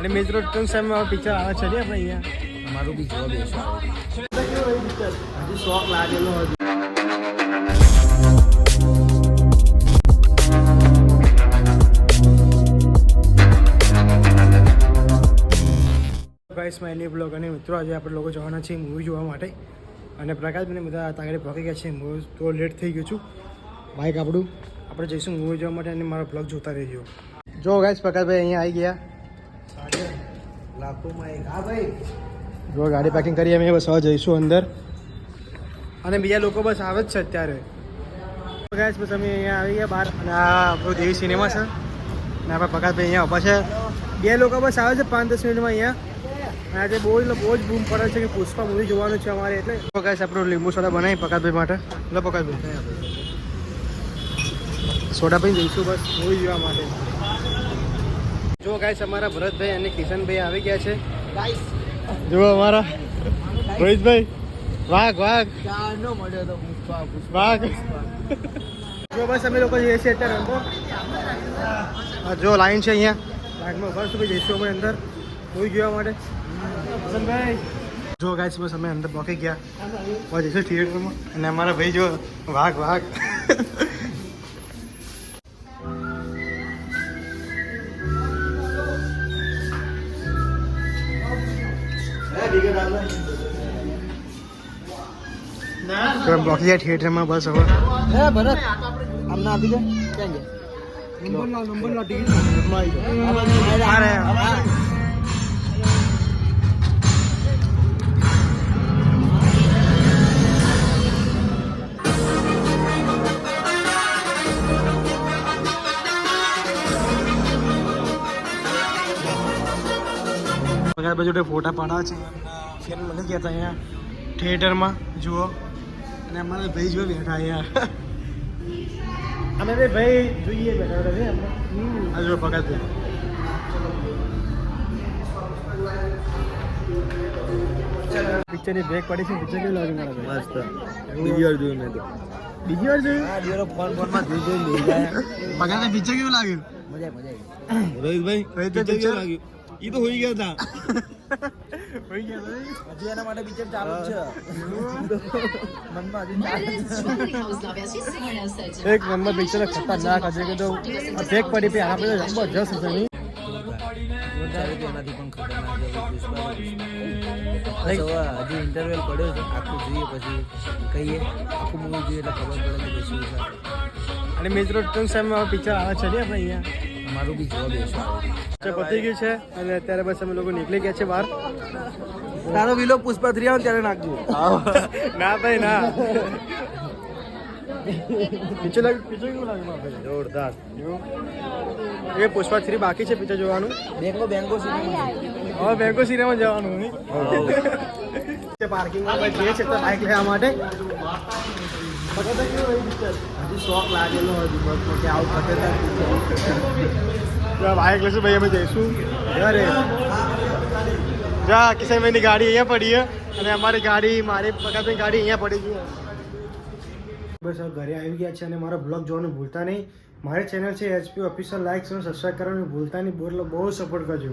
અને મિત્રો ટૂંક સમયમાં પિક્ચર આવે છે ને આપણે અહીંયા અમારું બી જોવા બેસો હજી શોખ લાગેલો હતો. ગાઈસ માય ન્યુ બ્લોગ અને મિત્રો આજે આપણે લોકો જવાના છીએ મૂવી જોવા માટે અને પ્રકાશભાઈને બધા તાગડે પહોંચી ગયા છે. હું તો લેટ થઈ ગયો છું. બાઇક આપણે જઈશું મૂવી જોવા માટે અને મારો બ્લોગ જોતા રહેજો. જો ગાઈસ પ્રકાશભાઈ અહીંયા આવી ગયા લાખોમાં એક. હા ભાઈ જો ગાડી પાર્કિંગ કરી અમે બસ હવે જઈશું અંદર અને બીજા લોકો બસ આવે જ છે અત્યારે. ગાઈસ બસ અમે અહીંયા આવી ગયા બહાર અને આ આપણું દેવી સિનેમા છે અને આપણા પ્રકાશભાઈ અહીંયા ઊભા છે. બે લોકો બસ આવે છે 5-10 મિનિટમાં અહીંયા. આજે બહુ જ બૂમ પડે છે કે પુષ્પા મૂવી જોવાનું છે અમારે એટલે ગાઈસ આપણું લીંબુ સોડા બનાવી પ્રકાશભાઈ માટે. એટલે પ્રકાશભાઈ સોડા પીને જઈશું બસ મૂવી જોવા માટે. જો ગાઈસ અમારા ભરતભાઈ અને કિશનભાઈ આવી ગયા છે. જો અમારા રોહિતભાઈ વાઘ જો બસ અમે લોકો જઈએ છીએ અત્યારે અંદર. જો લાઈન છે અહીંયા લાઈનમાં ઉભા છું જઈશું અમે અંદર મૂવી જોવા માટે. કિશનભાઈ જો ગાઈસ બસ અમે અંદર પહોંચી ગયા હવે જઈશું થિયેટરમાં અને અમારા ભાઈ જો વાઘ બ્લોકી ગયા થિયેટરમાં બસ હવે. ભરત આમને આપી દે ક્યાં ગયા નંબર ટિકિટ બાજુ ફોટા પાડવા છે. ફેર મળી ગયા હતા અહીંયા થિયેટરમાં જુઓ અને અમારા ભાઈ જો બેઠા અહીંયા અમે ભાઈ જોઈએ બેઠા આ જો પકડ પિક્ચરની બ્રેક પડી છે. પિક્ચર કેવું લાગ્યું મારા ભાઈ? મસ્ત. બીજી વાર જોયું મેં તો. બીજી વાર જોયું? હા દીરો ફોનમાં જોઈ લઈ જાય. પકડને પિક્ચર કેવું લાગ્યું? મજા આવી. રોહિતભાઈ પિક્ચર કેવું લાગ્યું? એ તો હોઈ ગયા હતા. હજી એના માટે પિક્ચર ચાલુ છે. એક નંબર પિક્ચર ખતરનાક હશે કે તો બ્રેક પડી પી આપણે જબરજસ્ત હશે નહીં. એનાથી પણ ખતરનાક હજી ઇન્ટરવેલ પડ્યો છે. આખું જોઈએ પછી કહીએ આખું મૂવી જોઈએ એટલે ખબર પડે કે શું છે. અને મિત્રો ટૂંક સમયમાં પિક્ચર આવે છે ને આપણે અહીંયા અમારું બી જોવા બેસો પતી ગયું છે અને અત્યારે બસ અમે લોકો નીકળી ગયા છે બહાર. તારો વિલો પુષ્પા 3 આવે ત્યારે નાખજો. ના ભાઈ ના. પિક્ચર કેવું લાગે ભાઈ? જોરદાર. એ પુષ્પા 3 બાકી છે પિક્ચર જોવાનું. બેંગો સિનેમા હવે બેંગો સિનેમા જવાનું નહીં. પાર્કિંગમાં ભાઈ જઈએ છે તો બાઇક લેવા માટે. હજી શોખ લાગેલો હતો કે આવું ખતરનાક બાઇક લઈશું ભાઈ અમે જઈશું ઘરે. જા કિશનભાઈની ગાડી અહીંયા પડી છે અને અમારી ગાડી મારી પ્રકાશભાઈની ગાડી અહીંયા પડી છે. બસ હવે ઘરે આવી ગયા છે અને મારો બ્લોગ જોવાનું ભૂલતા નહીં. મારી ચેનલ છે HP ઓફિશિયલ. લાઈક અને સબસ્ક્રાઈબ કરવાનું ભૂલતા નહીં. બહુ સપોર્ટ કરજો.